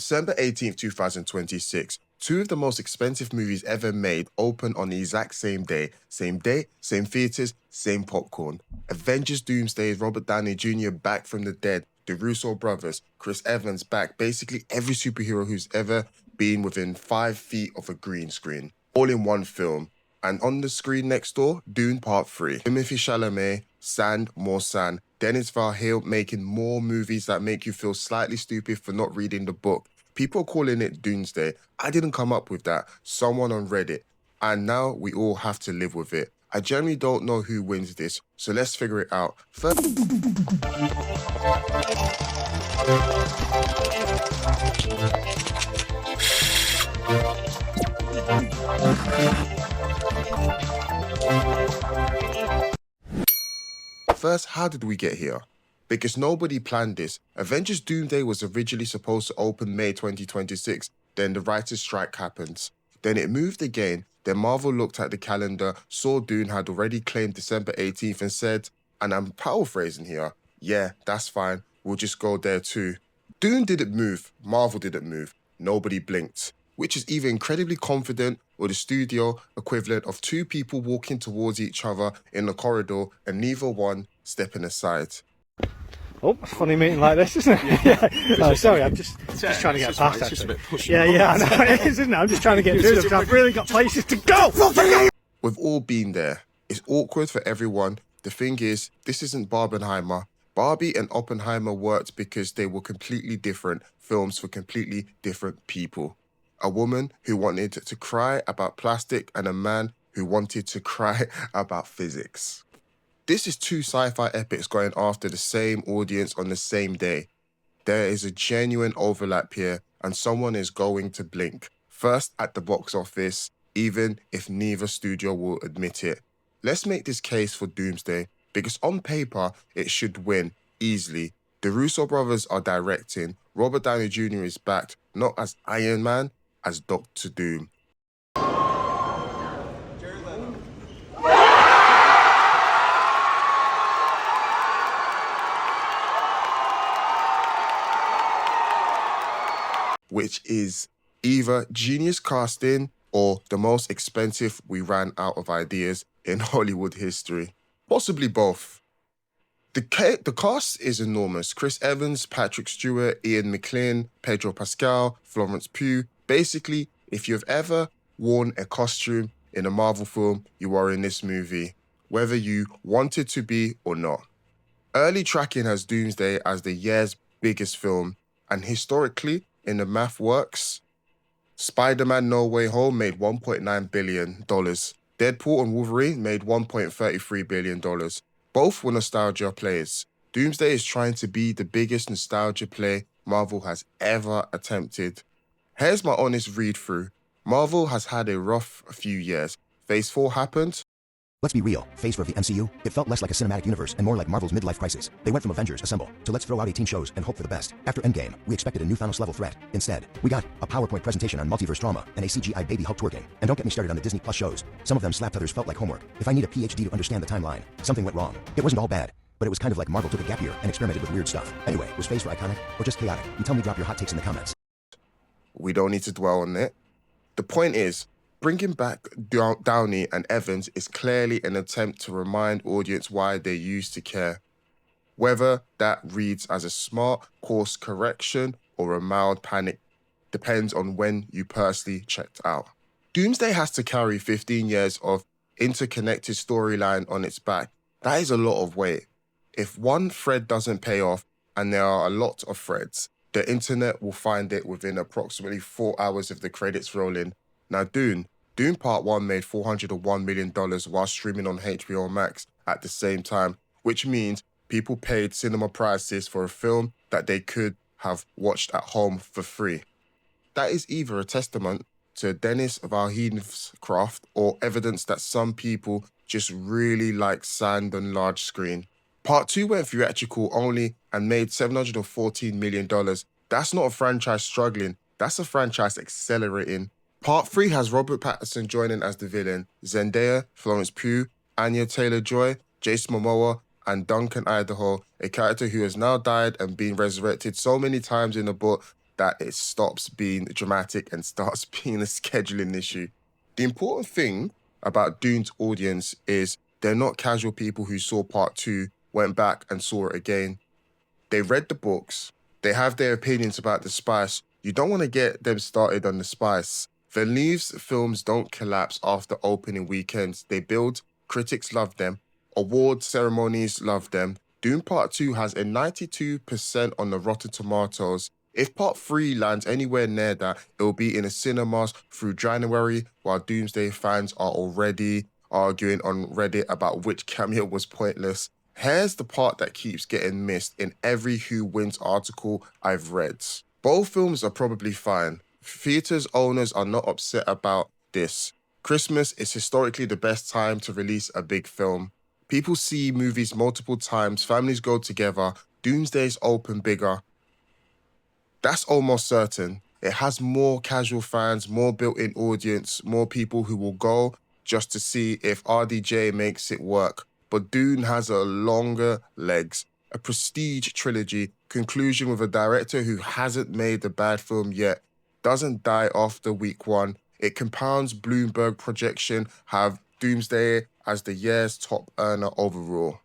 December 18th, 2026, two of the most expensive movies ever made open on the exact same day. Same date, same theaters, same popcorn. Avengers Doomsday, Robert Downey Jr. back from the dead, the Russo Brothers, Chris Evans back, basically every superhero who's ever been within 5 feet of a green screen. All in one film. And on the screen next door, Dune Part 3. Timothée Chalamet, Sand, more sand. Denis making more movies that make you feel slightly stupid for not reading the book. People are calling it Doomsday. I didn't come up with that. Someone on Reddit. And now we all have to live with it. I generally don't know who wins this, so let's figure it out. First, how did we get here? Because nobody planned this. Avengers Doomsday was originally supposed to open May 2026, then the writer's strike happens. Then it moved again, then Marvel looked at the calendar, saw Dune had already claimed December 18th and said, and I'm paraphrasing here, yeah, that's fine, we'll just go there too. Dune didn't move, Marvel didn't move, nobody blinked, which is either incredibly confident or the studio equivalent of two people walking towards each other in the corridor and neither one stepping aside. Oh, funny meeting like this, isn't it? Yeah. Oh, sorry, I'm just trying to get past that. It's just a bit pushy. Yeah, I know it is, isn't it? I'm just trying to get through them. I've really got places to go. We've all been there. It's awkward for everyone. The thing is, this isn't Barbenheimer. Barbie and Oppenheimer worked because they were completely different films for completely different people. A woman who wanted to cry about plastic and a man who wanted to cry about physics. This is two sci-fi epics going after the same audience on the same day. There is a genuine overlap here, and someone is going to blink. First at the box office, even if neither studio will admit it. Let's make this case for Doomsday, because on paper, it should win easily. The Russo Brothers are directing. Robert Downey Jr. is backed, not as Iron Man, as Dr. Doom. Which is either genius casting or the most expensive we ran out of ideas in Hollywood history. Possibly both. The cast is enormous. Chris Evans, Patrick Stewart, Ian McKellen, Pedro Pascal, Florence Pugh. Basically, if you've ever worn a costume in a Marvel film, you are in this movie, whether you wanted to be or not. Early tracking has Doomsday as the year's biggest film, and historically, in the math works, Spider-Man No Way Home made $1.9 billion. Deadpool and Wolverine made $1.33 billion. Both were nostalgia plays. Doomsday is trying to be the biggest nostalgia play Marvel has ever attempted. Here's my honest read-through. Marvel has had a rough few years. Phase 4 happened. Let's be real, Phase 4 of the MCU, it felt less like a cinematic universe and more like Marvel's midlife crisis. They went from Avengers Assemble to let's throw out 18 shows and hope for the best. After Endgame, we expected a new Thanos-level threat. Instead, we got a PowerPoint presentation on multiverse drama and a CGI baby Hulk twerking. And don't get me started on the Disney Plus shows. Some of them slapped, others felt like homework. If I need a PhD to understand the timeline, something went wrong. It wasn't all bad, but it was kind of like Marvel took a gap year and experimented with weird stuff. Anyway, was Phase 4 iconic or just chaotic? You tell me, drop your hot takes in the comments. We don't need to dwell on it. The point is, bringing back Downey and Evans is clearly an attempt to remind audience why they used to care. Whether that reads as a smart course correction or a mild panic depends on when you personally checked out. Doomsday has to carry 15 years of interconnected storyline on its back. That is a lot of weight. If one thread doesn't pay off, and there are a lot of threads, the internet will find it within approximately 4 hours of the credits rolling. Now Dune Part 1 made $401 million while streaming on HBO Max at the same time, which means people paid cinema prices for a film that they could have watched at home for free. That is either a testament to Denis Villeneuve's craft or evidence that some people just really like sand on large screen. Part 2 went theatrical only and made $714 million. That's not a franchise struggling, that's a franchise accelerating. Part 3 has Robert Pattinson joining as the villain, Zendaya, Florence Pugh, Anya Taylor-Joy, Jason Momoa, and Duncan Idaho, a character who has now died and been resurrected so many times in the book that it stops being dramatic and starts being a scheduling issue. The important thing about Dune's audience is they're not casual people who saw part 2, went back and saw it again. They read the books. They have their opinions about the spice. You don't want to get them started on the spice. Villeneuve's films don't collapse after opening weekends. They build, critics love them, award ceremonies love them. Dune Part 2 has a 92% on the Rotten Tomatoes. If Part 3 lands anywhere near that, it will be in the cinemas through January, while Doomsday fans are already arguing on Reddit about which cameo was pointless. Here's the part that keeps getting missed in every Who Wins article I've read. Both films are probably fine. Theaters owners are not upset about this. Christmas is historically the best time to release a big film. People see movies multiple times, families go together, Doomsday's open bigger. That's almost certain. It has more casual fans, more built-in audience, more people who will go just to see if RDJ makes it work. But Dune has a longer legs, a prestige trilogy, conclusion with a director who hasn't made a bad film yet, doesn't die after week 1. It compounds Bloomberg projection, have Doomsday as the year's top earner overall.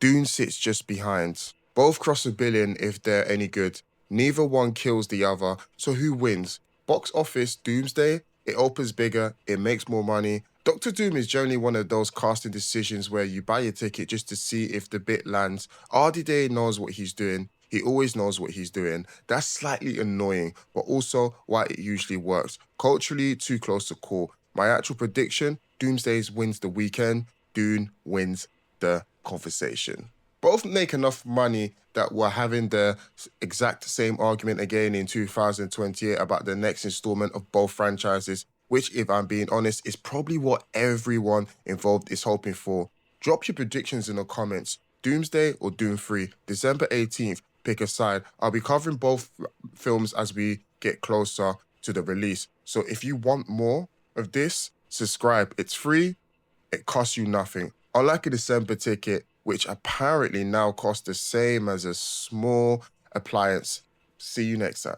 Dune sits just behind. Both cross $1 billion if they're any good. Neither one kills the other, so who wins? Box office, Doomsday, it opens bigger, it makes more money. Doctor Doom is generally one of those casting decisions where you buy a ticket just to see if the bit lands. RDJ knows what he's doing. He always knows what he's doing. That's slightly annoying, but also why it usually works. Culturally, too close to call. My actual prediction, Doomsday wins the weekend, Dune wins the conversation. Both make enough money that we're having the exact same argument again in 2028 about the next installment of both franchises, which, if I'm being honest, is probably what everyone involved is hoping for. Drop your predictions in the comments. Doomsday or Doom 3, December 18th, pick a side. I'll be covering both films as we get closer to the release. So if you want more of this, subscribe. It's free. It costs you nothing. Unlike a December ticket, which apparently now costs the same as a small appliance. See you next time.